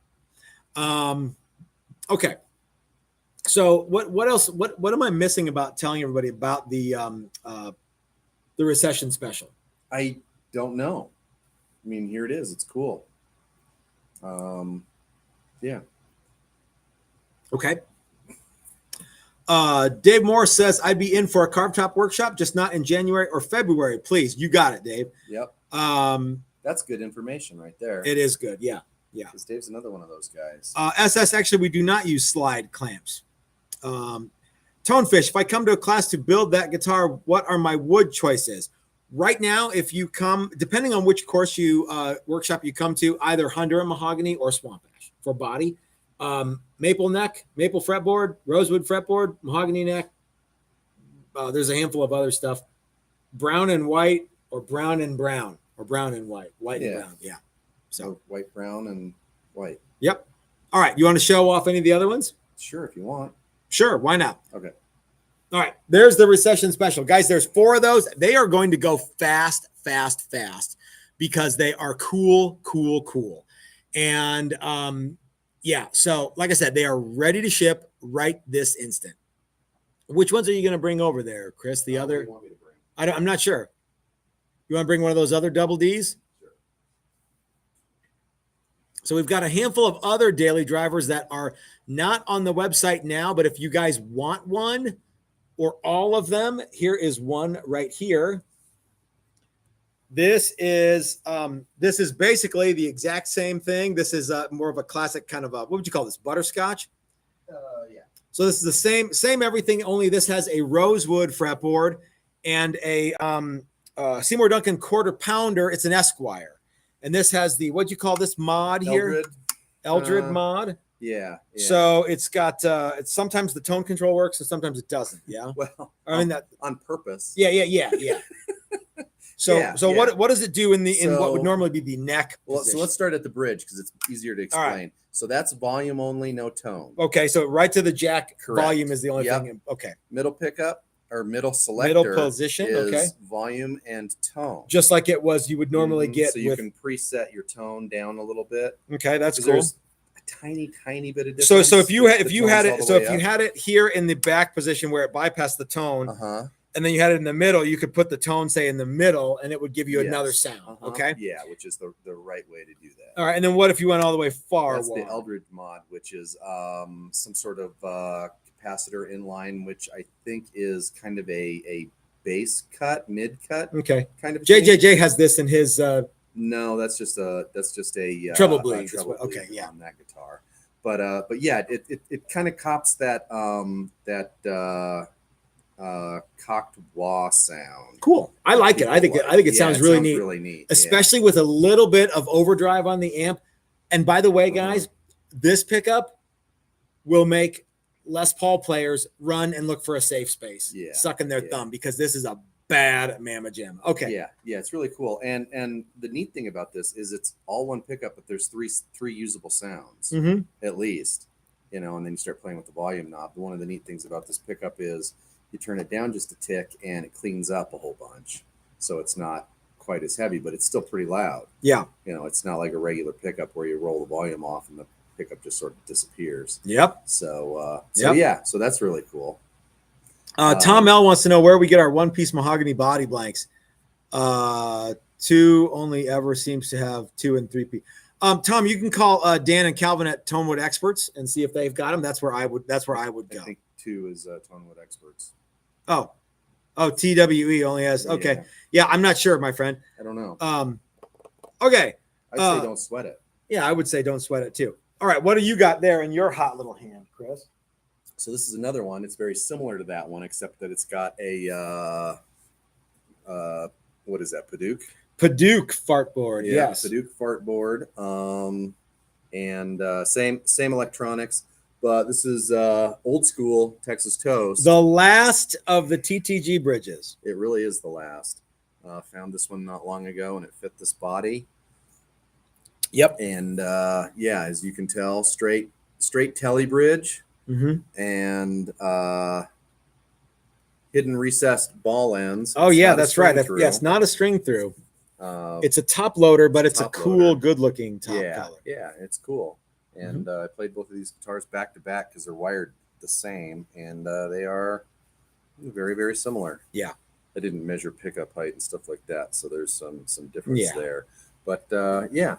Okay. So what else? What am I missing about telling everybody about the Recession special? I don't know. I mean, here it is. It's cool. Yeah. Okay. Dave Moore says, I'd be in for a carve top workshop, just not in January or February. Please. You got it, Dave. Yep. That's good information right there. It is good. Yeah. Yeah. Because Dave's another one of those guys. SS, actually, we do not use slide clamps. Tonefish, if I come to a class to build that guitar, what are my wood choices? Right now, if you come, depending on which course workshop you come to, either Honduran mahogany or swamp ash for body. Maple neck, maple fretboard, rosewood fretboard, mahogany neck. There's a handful of other stuff. Brown and white, or brown and brown, or brown and white, white and brown. Yeah. So white, brown, and white. Yep. All right. You want to show off any of the other ones? Sure, if you want. Sure. Why not? Okay. All right. There's the Recession special. Guys, there's 4 of those. They are going to go fast because they are cool. And yeah, so like I said, they are ready to ship right this instant. Which ones are you going to bring over there, Chris? The other? Want me to bring? I'm not sure. You want to bring one of those other double Ds? Sure. So we've got a handful of other daily drivers that are not on the website now, but if you guys want one or all of them, here is one right here. This is basically the exact same thing. This is more of a classic kind of what would you call this? Butterscotch? Yeah. So this is the same everything, only this has a rosewood fretboard and a Seymour Duncan quarter pounder. It's an Esquire. And this has the, what'd you call this mod here? Eldred mod. Yeah. So it's got it's sometimes the tone control works and sometimes it doesn't. Yeah. Well, I mean that on purpose. Yeah. So what does it do in what would normally be the neck? Well, position? so let's start at the bridge because it's easier to explain. Right. So that's volume only, no tone. Okay, so right to the jack. Correct. Volume is the only thing. Okay. Middle pickup or middle selector. Middle position. Is volume and tone. Just like it was, you would normally get. So you can preset your tone down a little bit. Okay, that's cool. There's a tiny bit of difference. So if you had it here in the back position where it bypassed the tone. And then you had it in the middle, you could put the tone, say, in the middle, and it would give you another sound. Okay. Yeah, which is the right way to do that. All right. And then what if you went all the way far? That's the Eldred mod, which is some sort of capacitor inline, which I think is kind of a bass cut, mid cut. Okay. Kind of. JJJ has this in his. No, that's just a treble bleed. Okay, yeah, on that guitar. But yeah, it kind of cops that cocked wah sound. Cool. I like it. I think it sounds really neat. Really neat. Especially with a little bit of overdrive on the amp. And by the way, guys, this pickup will make Les Paul players run and look for a safe space. Yeah. Sucking their thumb because this is a bad Mamma Jam. Okay. Yeah, it's really cool. And the neat thing about this is it's all one pickup, but there's three usable sounds at least. And then you start playing with the volume knob. One of the neat things about this pickup is you turn it down just a tick and it cleans up a whole bunch. So it's not quite as heavy, but it's still pretty loud. Yeah. It's not like a regular pickup where you roll the volume off and the pickup just sort of disappears. Yep. So that's really cool. Tom L wants to know where we get our one-piece mahogany body blanks. 2 only ever seems to have 2 and 3P. Tom, you can call Dan and Calvin at Tonewood Experts and see if they've got them. That's where I would go. I think 2 is Tonewood Experts. Oh, TWE only has. Okay. Yeah, I'm not sure, my friend. I don't know. Okay. I'd say don't sweat it. Yeah, I would say don't sweat it too. All right. What do you got there in your hot little hand, Chris? So this is another one. It's very similar to that one, except that it's got a what is that? Paduke fart board. Yeah, yes. Paduke fart board. And same electronics. But this is old school Texas Toast. The last of the TTG bridges. It really is the last. Found this one not long ago, and it fit this body. Yep. And as you can tell, straight telly bridge, and hidden recessed ball ends. Oh yeah, that's right. It's not a string through. It's a top loader, but it's a cool, good-looking top color. Yeah, it's cool. And I played both of these guitars back to back because they're wired the same, and they are very, very similar. Yeah, I didn't measure pickup height and stuff like that, so there's some difference there. But yeah.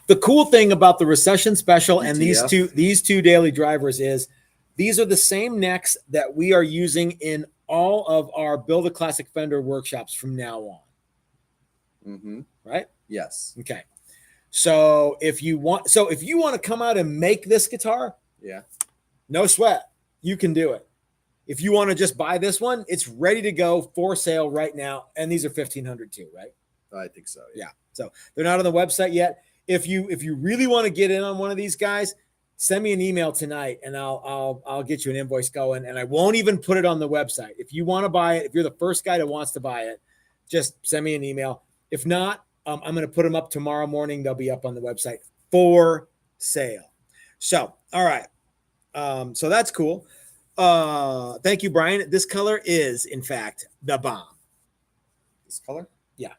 The cool thing about the Recession Special and these two daily drivers is these are the same necks that we are using in all of our Build a Classic Fender workshops from now on. Right? Yes. Okay. So if you want to come out and make this guitar, no sweat, you can do it. If you want to just buy this one, it's ready to go for sale right now. And these are $1,500 too, right? I think so. Yeah. So they're not on the website yet. If you really want to get in on one of these guys, send me an email tonight and I'll get you an invoice going, and I won't even put it on the website. If you want to buy it, if you're the first guy that wants to buy it, just send me an email. If not, I'm going to put them up tomorrow morning. They'll be up on the website for sale. So, all right. So that's cool. Thank you, Brian. This color is, in fact, the bomb. This color? Yeah.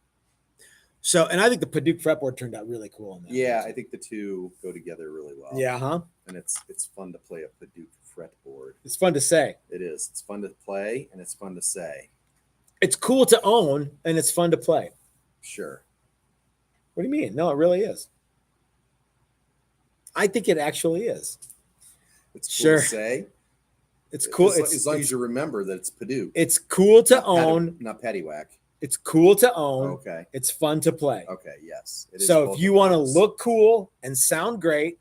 So, and I think the Paduke fretboard turned out really cool. On that yeah, I think the two go together really well. Yeah, huh? And it's fun to play a Paduke fretboard. It's fun to say. It is. It's fun to play, and it's fun to say. It's cool to own, and it's fun to play. Sure. What do you mean? No, it really is. I think it actually is. It's cool sure. to say. It's cool. As long as you remember that it's Paduke. It's cool to own. Not paddywhack. It's cool to own. Okay. It's fun to play. Okay, yes. It is so if you want to look cool and sound great,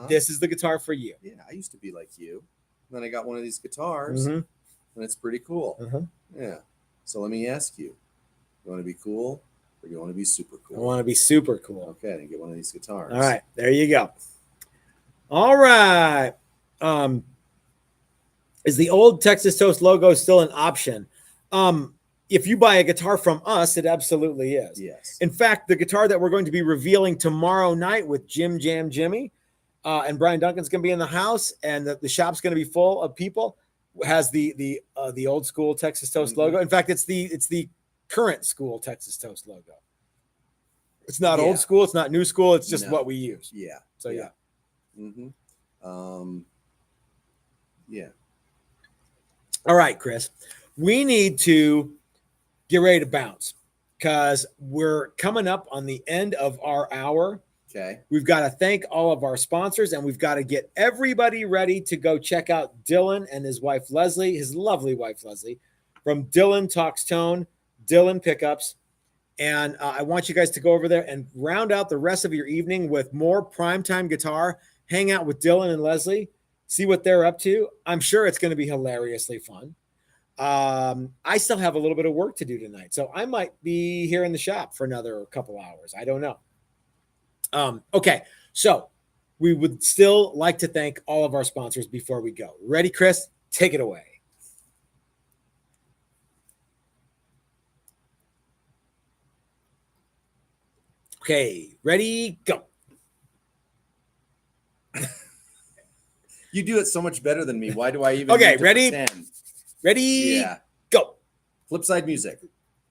this is the guitar for you. Yeah, I used to be like you. Then I got one of these guitars, and it's pretty cool. Yeah. So let me ask you, you want to be cool or do you want to be super cool? I want to be super cool. Okay, then get one of these guitars. All right, there you go. All right. Is the old Texas Toast logo still an option? If you buy a guitar from us, it absolutely is. Yes. In fact, the guitar that we're going to be revealing tomorrow night with Jim Jam Jimmy and Brian Duncan's going to be in the house, and the shop's going to be full of people, has the old school Texas Toast logo. In fact, it's the current school Texas Toast logo. It's not old school. It's not new school. It's just what we use. Yeah. So yeah. Yeah. All right, Chris, we need to get ready to bounce because we're coming up on the end of our hour. Okay. We've got to thank all of our sponsors, and we've got to get everybody ready to go check out Dylan and his wife, Leslie, his lovely wife, Leslie, from Dylan Talks Tone, Dylan Pickups. And I want you guys to go over there and round out the rest of your evening with more Primetime Guitar, hang out with Dylan and Leslie, see what they're up to. I'm sure it's going to be hilariously fun. I still have a little bit of work to do tonight, so I might be here in the shop for another couple hours. I don't know. Okay, so we would still like to thank all of our sponsors before we go. Ready, Chris? Take it away. Okay, ready, go. You do it so much better than me. Why do I even Okay, need to ready? pretend? Ready? Yeah. Go. Flipside Music.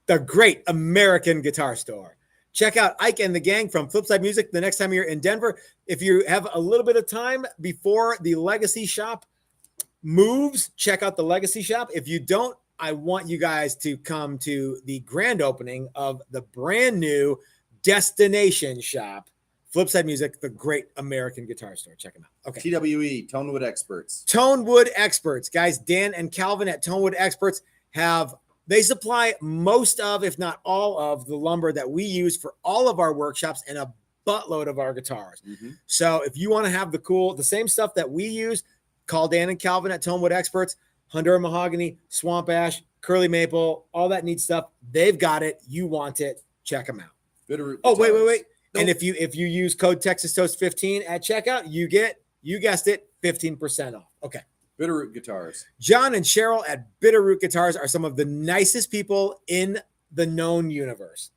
The great American guitar store. Check out Ike and the gang from Flipside Music the next time you're in Denver. If you have a little bit of time before the Legacy Shop moves, check out the Legacy Shop. If you don't, I want you guys to come to the grand opening of the brand new Destination Shop, Flipside Music, the great American guitar store. Check them out. Okay. TWE, Tonewood Experts. Tonewood Experts. Guys, Dan and Calvin at Tonewood Experts they supply most of, if not all of, the lumber that we use for all of our workshops and a buttload of our guitars. So if you want to have the same stuff that we use, call Dan and Calvin at Tonewood Experts. Honduran mahogany, swamp ash, curly maple, all that neat stuff. They've got it. You want it. Check them out. Bitterroot Oh, wait. Nope. And if you use code Texas Toast 15 at checkout, you guessed it, 15% off. Okay. Bitterroot Guitars. John and Cheryl at Bitterroot Guitars are some of the nicest people in the known universe.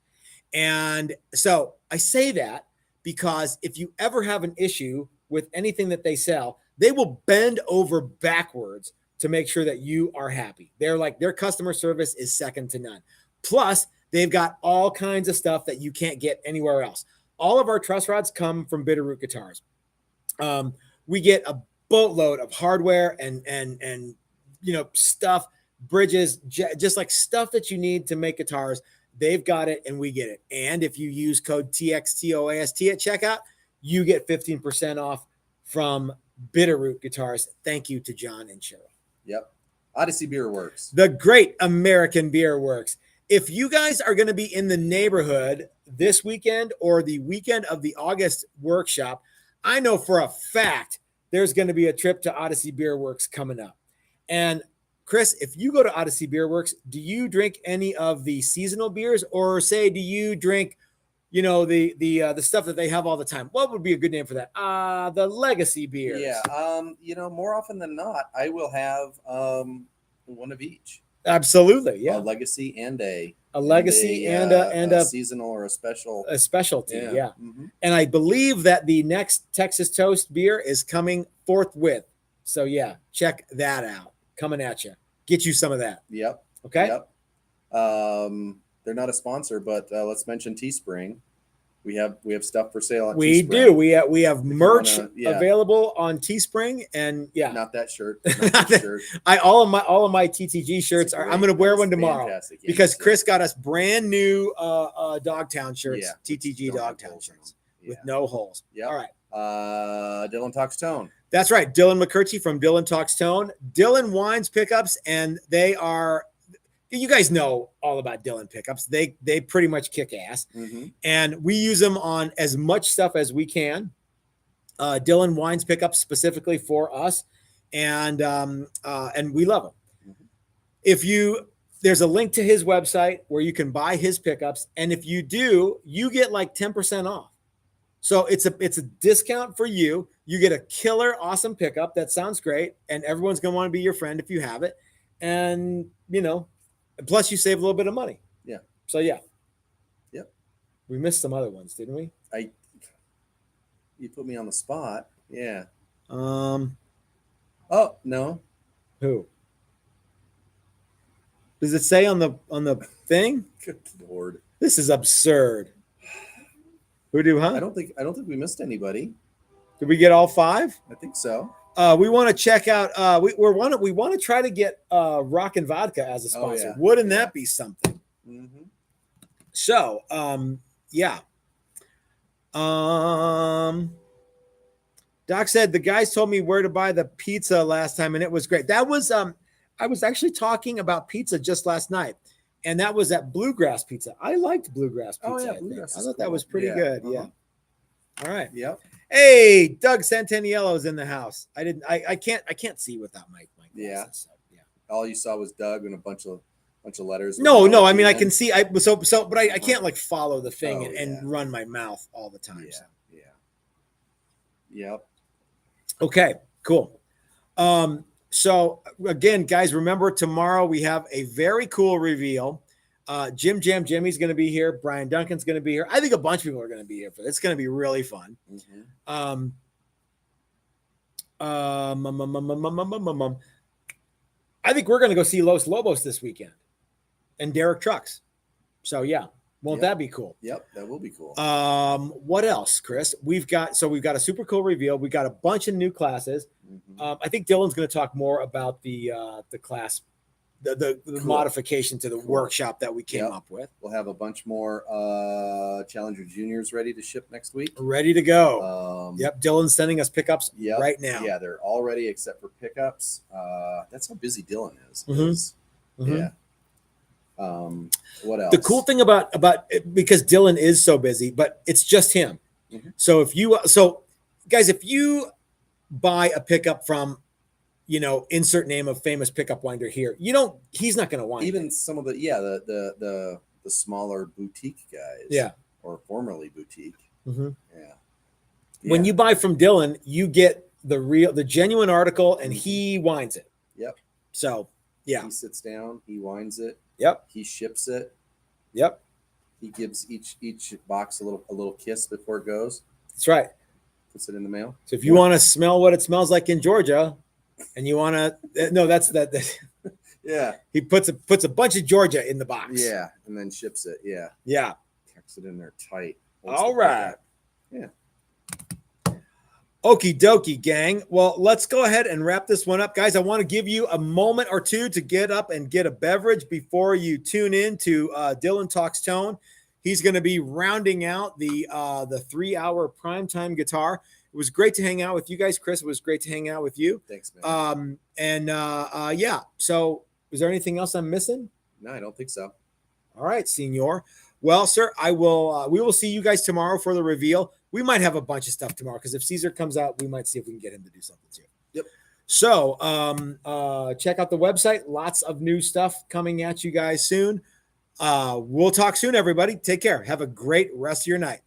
And so I say that because if you ever have an issue with anything that they sell, they will bend over backwards to make sure that you are happy. Their customer service is second to none. Plus, they've got all kinds of stuff that you can't get anywhere else. All of our truss rods come from Bitterroot Guitars. We get a boatload of hardware and stuff, bridges, just like stuff that you need to make guitars. They've got it and we get it. And if you use code TXTOAST at checkout, you get 15% off from Bitterroot Guitars. Thank you to John and Cheryl. Yep. Odyssey Beer Works. The great American Beer Works. If you guys are going to be in the neighborhood this weekend or the weekend of the August workshop, I know for a fact there's going to be a trip to Odyssey Beer Works coming up. And Chris, if you go to Odyssey Beer Works, do you drink any of the seasonal beers, or do you drink you know, the stuff that they have all the time. What would be a good name for that? The legacy beers. Yeah. You know, more often than not, I will have one of each. Absolutely. Yeah. A legacy and a legacy and a seasonal or a specialty. Yeah. Mm-hmm. And I believe that the next Texas Toast beer is coming forthwith. So yeah, check that out. Coming at you. Get you some of that. Yep. Okay. Yep. They're not a sponsor, but let's mention Teespring. We have stuff for sale on we Teespring. do. We have merch available on Teespring, and yeah, not that shirt. Not that shirt. all of my TTG shirts are. I'm going to wear one tomorrow because Chris got us brand new Dogtown shirts, TTG Dogtown shirts with no holes. Yeah. All right. Dylan Talks Tone. That's right. Dylan McCurchie from Dylan Talks Tone. Dylan Wines pickups, and they are. You guys know all about Dylan pickups. They pretty much kick ass, and we use them on as much stuff as we can. Dylan Wines pickups specifically for us, and we love them. There's a link to his website where you can buy his pickups, and if you do, you get like 10% off. So it's a discount for you. You get a killer, awesome pickup. That sounds great, and everyone's gonna want to be your friend if you have it, and you know. Plus, you save a little bit of money. Yeah. So yeah. Yep. We missed some other ones, didn't we? You put me on the spot. Yeah. Oh no. Who? Does it say on the thing? Good Lord. This is absurd. Who do? Huh? I don't think we missed anybody. Did we get all 5? I think so. We want to check out. We want to try to get Rock and Vodka as a sponsor. Yeah. Wouldn't that be something? Mm-hmm. So, yeah. Doc said the guys told me where to buy the pizza last time, and it was great. That was I was actually talking about pizza just last night, and that was at Bluegrass Pizza. I liked Bluegrass Pizza. Oh yeah, Bluegrass. I thought that was pretty good. Yeah. All right. Yep. Hey, Doug Santaniello's in the house. I can't see without my glasses. Yeah. So, yeah. All you saw was Doug and a bunch of letters. No. I mean, I can see. But I can't like follow the thing and run my mouth all the time. Yeah. So. Yeah. Yep. Okay. Cool. So again, guys, remember tomorrow we have a very cool reveal. Jim Jam Jimmy's going to be here. Brian Duncan's going to be here. I think a bunch of people are going to be here for this. It's going to be really fun. I think we're going to go see Los Lobos this weekend and Derek Trucks. So yeah, won't that be cool? Yep, that will be cool. What else, Chris? We've got a super cool reveal. We got a bunch of new classes. I think Dylan's going to talk more about the class. The cool. Modification to the workshop that we came up with. We'll have a bunch more Challenger Juniors ready to ship next week. Ready to go. Dylan's sending us pickups right now. Yeah, they're all ready except for pickups. That's how busy Dylan is. Yeah. What else? The cool thing about because Dylan is so busy, but it's just him. So if you buy a pickup from insert name of famous pickup winder here. He's not going to wind. Even some of the smaller boutique guys. Yeah. Or formerly boutique. Yeah. When you buy from Dylan, you get the genuine article and he winds it. Yep. So yeah. He sits down, he winds it. Yep. He ships it. Yep. He gives each box a little kiss before it goes. That's right. Puts it in the mail. So if you want to smell what it smells like in Georgia, and you want to that's yeah, he puts a bunch of Georgia in the box, and then ships it. Tucks it in there tight. All right. Yeah. Okie dokie, gang. Well, let's go ahead and wrap this one up, guys. I want to give you a moment or two to get up and get a beverage before you tune in to Dylan Talks Tone. He's going to be rounding out the 3-hour primetime guitar. It was great to hang out with you guys, Chris. It was great to hang out with you. Thanks, man. So is there anything else I'm missing? No, I don't think so. All right, Senor. Well, sir, we will see you guys tomorrow for the reveal. We might have a bunch of stuff tomorrow because if Caesar comes out, we might see if we can get him to do something too. Yep. So check out the website. Lots of new stuff coming at you guys soon. We'll talk soon, everybody. Take care. Have a great rest of your night.